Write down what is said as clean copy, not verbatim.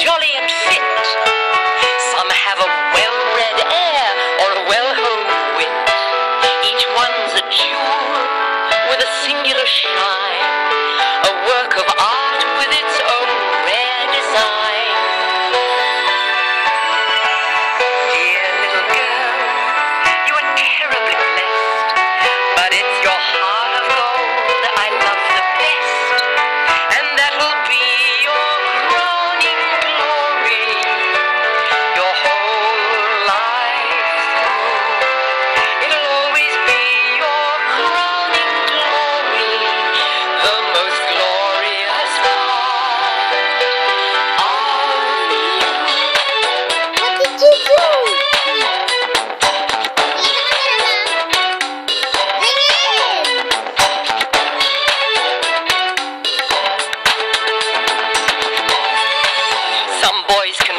jolly and fit. Some have a well-bred air or a well-honed wit. Each one's a jewel with a singular shine, a work of art with its own rare design. Dear little girl, you are terribly blessed, but it's your heart of gold I love the best, and that'll be your crowning glory, your whole life through. It'll always be your crowning glory, the most glorious part of you. What did you do? Some boys can